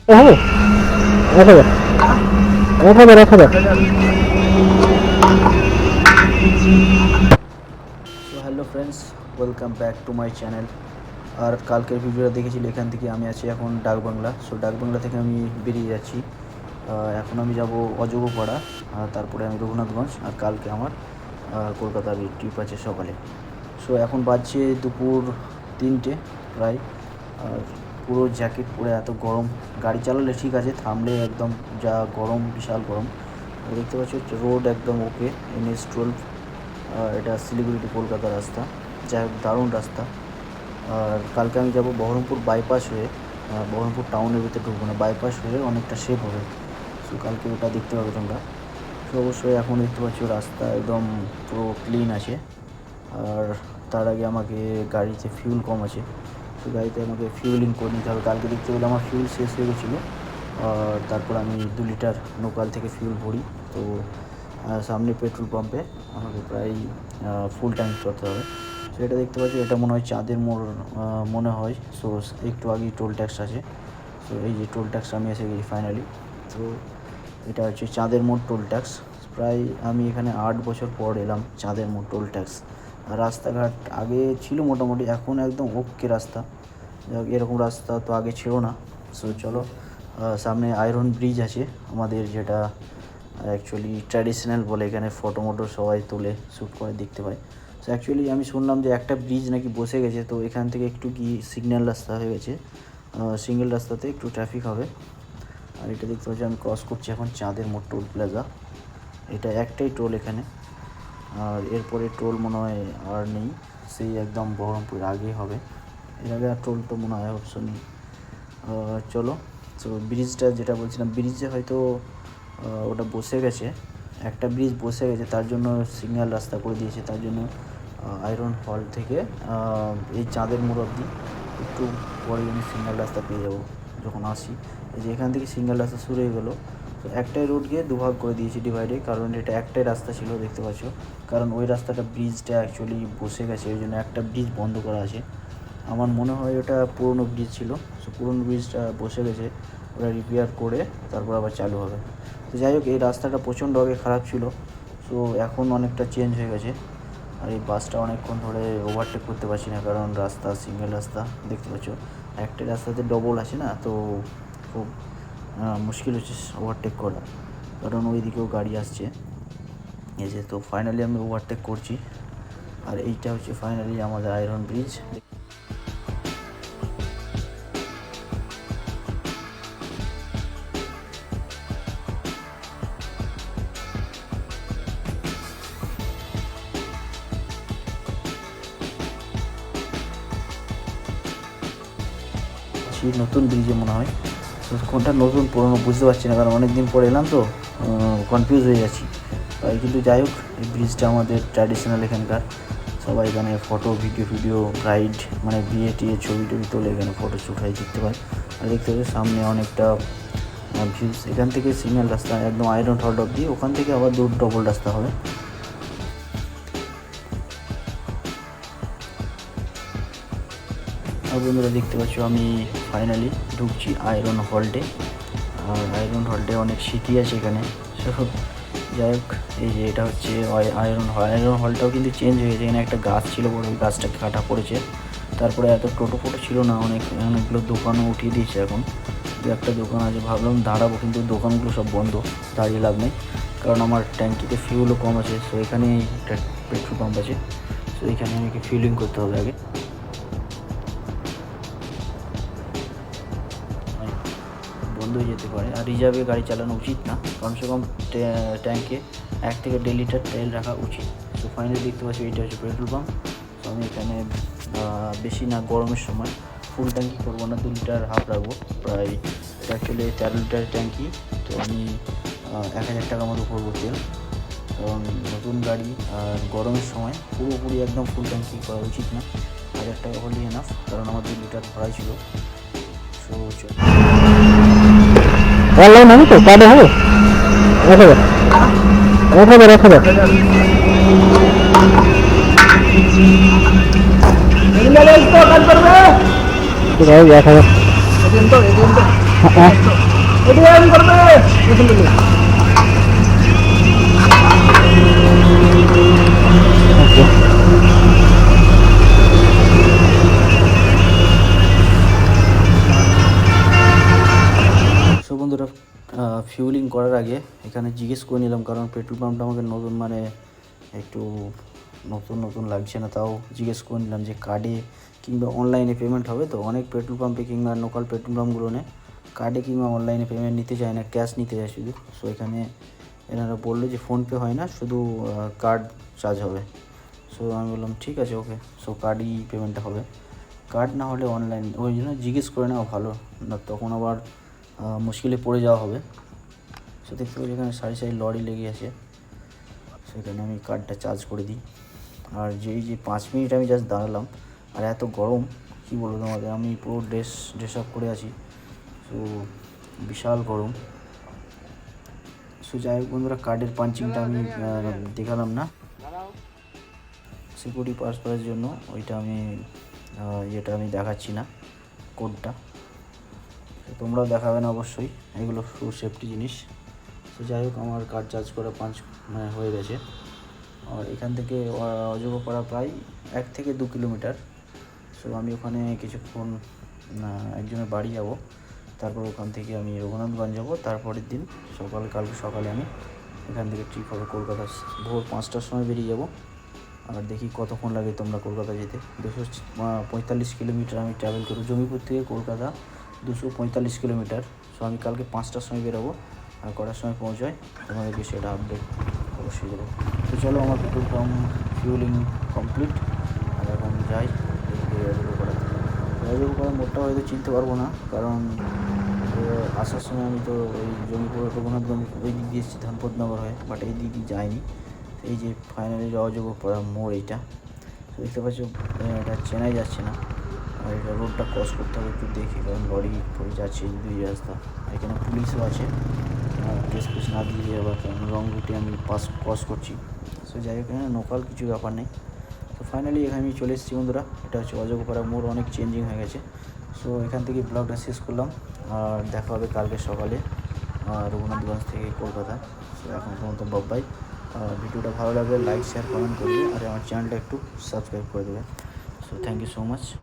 হবে 1000 1000 1000। So hello friends, welcome back to my channel. আর কালকের ভিডিওটা দেখেছিল, এখান থেকে আমি আছি এখন ডাকবাংলা। সো ডাকবাংলা থেকে আমি বেরিয়ে যাচ্ছি। এখন আমি যাব অযোগ্যপাড়া, তারপরে আমি রঘুনাথগঞ্জ, আর কালকে আমার কলকাতার ট্রিপ আছে সকালে। সো এখন বাজছে দুপুর 3টে প্রায়। আর পুরো জ্যাকেট পরে এত গরম, গাড়ি চালালে ঠিক আছে, থামলে একদম যা গরম, বিশাল গরম। দেখতে পাচ্ছ রোড একদম ওকে, NH-12। এটা শিলিগুড়ি টু কলকাতা রাস্তা, যাই হোক দারুণ রাস্তা। আর কালকে আমি যাব বহরমপুর বাইপাস হয়ে, বহরমপুর টাউনের ভিতরে ঢুকবো না, বাইপাস হয়ে অনেকটা সেফ হবে। সো কালকে ওটা দেখতে পাবে তোমরা। সো অবশ্যই এখন দেখতে পাচ্ছ রাস্তা একদম পুরো ক্লিন আছে। আর তার আগে আমাকে গাড়িতে ফিউল কম আছে, তো গাড়িতে আমাকে ফিউলিং করে নিতে হবে। কালকে দেখতে পেলে আমার ফিউল শেষ হয়ে গেছিলো। আর তারপর আমি 2 লিটার লোকাল থেকে ফিউল ভরি। তো সামনে পেট্রোল পাম্পে আমাকে প্রায় ফুল ট্যাঙ্ক করতে হবে। সো এটা দেখতে পাচ্ছি, এটা মনে হয় চাঁদের মোড় মনে হয়। সো একটু আগেই টোল ট্যাক্স আছে। সো এই যে টোল ট্যাক্স আমি এসে গেছি ফাইনালি। তো এটা হচ্ছে চাঁদের মোড় টোল ট্যাক্স। প্রায় আমি এখানে 8 বছর পর এলাম চাঁদের মোড় টোল ট্যাক্স। আর রাস্তাঘাট আগে ছিল মোটামুটি, এখন একদম ওকে রাস্তা। এরকম রাস্তা তো আগে ছিল না। সো চলো, সামনে আয়রন ব্রিজ আছে আমাদের, যেটা অ্যাকচুয়ালি ট্র্যাডিশনাল বলে, এখানে ফটো মটো সবাই তুলে শ্যুট করে দেখতে পায়। সো অ্যাকচুয়ালি আমি শুনলাম যে একটা ব্রিজ নাকি বসে গেছে, তো এখান থেকে একটু কি সিগন্যাল রাস্তা হয়ে গেছে, সিঙ্গেল রাস্তাতে একটু ট্রাফিক হবে। আর এটা দেখতে পাচ্ছি আমি ক্রস করছি এখন চাঁদের মোড় টোল প্লাজা। এটা একটাই টোল এখানে, আর এরপরে টোল মনে হয় আর নেই, সেই একদম বহরমপুর আগে হবে। এর আগে আর টোল তো মনে হয় অপশন নেই। চলো, তো ব্রিজটা যেটা বলছিলাম, ব্রিজে হয়তো ওটা বসে গেছে, একটা ব্রিজ বসে গেছে, তার জন্য সিগন্যাল রাস্তা করে দিয়েছে। তার জন্য আয়রন হল থেকে এই চাঁদের মোড় অবধি একটু পরে আমি সিগন্যাল রাস্তা পেয়ে যাবো যখন আসি। এই যে এখান থেকে সিগন্যাল রাস্তা শুরু হয়ে গেলো। তো একটাই রোডকে দুভাগ করে দিয়েছি, ডিভাইডে, কারণ এটা একটাই রাস্তা ছিল দেখতে পাচ্ছ। কারণ ওই রাস্তাটা ব্রিজটা অ্যাকচুয়ালি বসে গেছে, ওই জন্য একটা ব্রিজ বন্ধ করা আছে। আমার মনে হয় ওটা পুরনো ব্রিজ ছিল। সো পুরনো ব্রিজটা বসে গেছে, ওটা রিপেয়ার করে তারপর আবার চালু হবে। তো যাই হোক, এই রাস্তাটা প্রচণ্ড আগে খারাপ ছিল, সো এখন অনেকটা চেঞ্জ হয়ে গেছে। আর এই বাসটা অনেকক্ষণ ধরে ওভারটেক করতে পারছি না, কারণ রাস্তা সিঙ্গেল রাস্তা দেখতে পাচ্ছ, একটা রাস্তাতে ডবল আছে না, তো খুব মুশকিল হচ্ছে ওভারটেক করা, কারণ ওই দিকেও গাড়ি আসছে। এই যে, তো ফাইনালি আমি ওভারটেক করছি। আর এইটা হচ্ছে ফাইনালি আমাদের আয়রন ব্রিজ। নতুন ব্রিজে মনে হয়, তো কোনটা নতুন পুরনো বুঝতে পারছি না, কারণ অনেক দিন পরে এলাম তো কনফিউজ হয়ে যাচ্ছি। কিন্তু যাই হোক, এই ব্রিজটা আমাদের ট্র্যাডিশনাল এখানকার। সবাই এখানে ফটো ভিডিও গাইড, মানে বিয়ে টিয়ে ছবি টবি তোলে, এখানে ফটো শ্যুট হয় দেখতে পাই। আর দেখতে পাচ্ছি সামনে অনেকটা ভিউজ। এখান থেকে সিগন্যাল রাস্তা একদম আয়রন হল অব্দি, ওখান থেকে আবার ডবল রাস্তা হবে। আর বন্ধুরা দেখতে পাচ্ছ আমি ফাইনালি ঢুকছি আয়রন হল্টে। আর আয়রন হল্টে অনেক স্মৃতি আছে এখানে। সব যাই হোক, এই যে এটা হচ্ছে আয়রন হলটাও কিন্তু চেঞ্জ হয়ে গেছে। এখানে একটা গাছ ছিল বড়, ওই গাছটাকে কাটা পড়েছে। তারপরে এত টোটো ফোটো ছিল না, অনেকগুলো দোকানও উঠিয়ে দিয়েছে। এখন দু একটা দোকান আছে, ভাবলাম দাঁড়াবো, কিন্তু দোকানগুলো সব বন্ধ, দাঁড়িয়ে লাভ নেই, কারণ আমার ট্যাঙ্কিতে ফিউলও কম আছে। সো এখানে একটা পেট্রোল পাম্প আছে, সো এখানে আমাকে ফিউলিং করতে হবে আগে। বন্ধ হয়ে যেতে পারে, আর রিজার্ভে গাড়ি চালানো উচিত না, কমসে কম ট্যাঙ্কে 1 থেকে 1.5 লিটার তেল রাখা উচিত। তো ফাইনালি দেখতে পাচ্ছি এইটা হচ্ছে পেট্রোল পাম্প। তো আমি এখানে বেশি না, গরমের সময় ফুল ট্যাঙ্কি করবো না, 2 লিটার হাফ রাখবো প্রায়। এটা অ্যাকচুয়ালি 13 লিটারের ট্যাঙ্কি। তো আমি 1000 টাকা মতো করবো তেল, কারণ নতুন গাড়ি আর গরমের সময় পুরোপুরি একদম ফুল ট্যাঙ্কি করা উচিত না। 1000 টাকা হলেই এনাফ, কারণ আমার 2 লিটার ভরাই ছিল। সো অনলাইন হবে তো, কার্ডে হবে 1000 1000 1000। ঠিক আছে 1000। সো বন্ধুরা, ফিউলিং করার আগে এখানে জিজ্ঞেস করে নিলাম, কারণ পেট্রোল পাম্পটা আমাকে নতুন মানে একটু নতুন নতুন লাগছে না, তাও জিজ্ঞেস করে নিলাম যে কার্ডে কিংবা অনলাইনে পেমেন্ট হবে। তো অনেক পেট্রোল পাম্পে কিংবা লোকাল পেট্রোল পাম্পগুলো কার্ডে কিংবা অনলাইনে পেমেন্ট নিতে চায় না, ক্যাশ নিতে চায় শুধু। সো এখানে এনারা বললো যে ফোনপে হয় না, শুধু কার্ড চার্জ হবে। সো আমি বললাম ঠিক আছে, ওকে। সো কার্ডই পেমেন্টটা হবে, কার্ড না হলে অনলাইন। ওই জন্য জিজ্ঞেস করে নেওয়া ভালো, না তখন আবার মুশকিলে পড়ে যাওয়া হবে। সো দেখতে পাচ্ছি এখানে সারি সারি লরি লেগে আছে, সেখানে আমি কার্ডটা চার্জ করে দিই। আর যেই যে 5 মিনিট আমি জাস্ট দাঁড়ালাম, আর এত গরম কী বলবো তোমাদের, আমি পুরো ড্রেস আপ করে আছি। সো বিশাল গরম। সো যাই হোক বন্ধুরা, কার্ডের পাঞ্চিংটা আমি দেখালাম না, সিকিউরিটি পারপাসের জন্য ওইটা আমি ইয়েটা আমি দেখাচ্ছি না, কোডটা। তোমরাও দেখাবে না অবশ্যই, এগুলো ফুল সেফটি জিনিস। তো যাই হোক, আমার কার্ড চার্জ করা হয়ে গেছে। আর এখান থেকে অযোগ্যপাড়া প্রায় 1 থেকে 2 কিলোমিটার। সো আমি ওখানে কিছুক্ষণ একজনের বাড়ি যাব, তারপর ওখান থেকে আমি রঘুনাথগঞ্জ যাব। তারপরের দিন কালকে সকালে আমি এখান থেকে ট্রিপ হবে কলকাতা, ভোর 5টার সময় বেরিয়ে যাব। আর দেখি কতক্ষণ লাগে তোমরা কলকাতা যেতে। 245 কিলোমিটার আমি ট্রাভেল করব, জমিপুর থেকে কলকাতা 245 কিলোমিটার। সো আমি কালকে 5টার সময় বেরোবো, আর কটার সময় পৌঁছায় তোমাদেরকে সেটা আপডেট অবশ্যই দেবো। তো চলো, আমার পেট্রোল পাম্প ফিউলিং কমপ্লিট, আর এখন যাই অযোগ্যপাড়া মোড়টা হয়তো চিনতে পারবো না, কারণ আসার সময় আমি তো ওই জমিপুর রঘুনাথগঞ্জ ওই দিক দিয়ে এসেছি, ধানপদনগর হয়ে, বাট এই দিক দিয়ে যাইনি। এই যে ফাইনালি অযোগ্যপাড়া মোড়, এইটা দেখতে পাচ্ছ, এটা চেনাই যাচ্ছে না। আর এটা রোডটা ক্রস করতে হবে, একটু দেখি, কারণ লরি পড়ে যাচ্ছে দুই রাস্তা। এখানে পুলিশও আছে, কেস না দিয়ে আবার রং রুটে আমি ক্রস করছি। সো যাই হোক, এখানে লোকাল কিছু ব্যাপার নেই। তো ফাইনালি এখানে আমি চলে এসেছি বন্ধুরা, এটা হচ্ছে অযোগ্যপাড়া মোড়, অনেক চেঞ্জিং হয়ে গেছে। সো এখান থেকে ব্লগটা শেষ করলাম, আর দেখা হবে কালকে সকালে রঘুনাথগঞ্জ থেকে কলকাতা। সো এখন পর্যন্ত বাই। ভিডিওটা ভালো লাগলে লাইক শেয়ার কমেন্ট করবে, আর আমার চ্যানেলটা একটু সাবস্ক্রাইব করে দেবে। So thank you so much.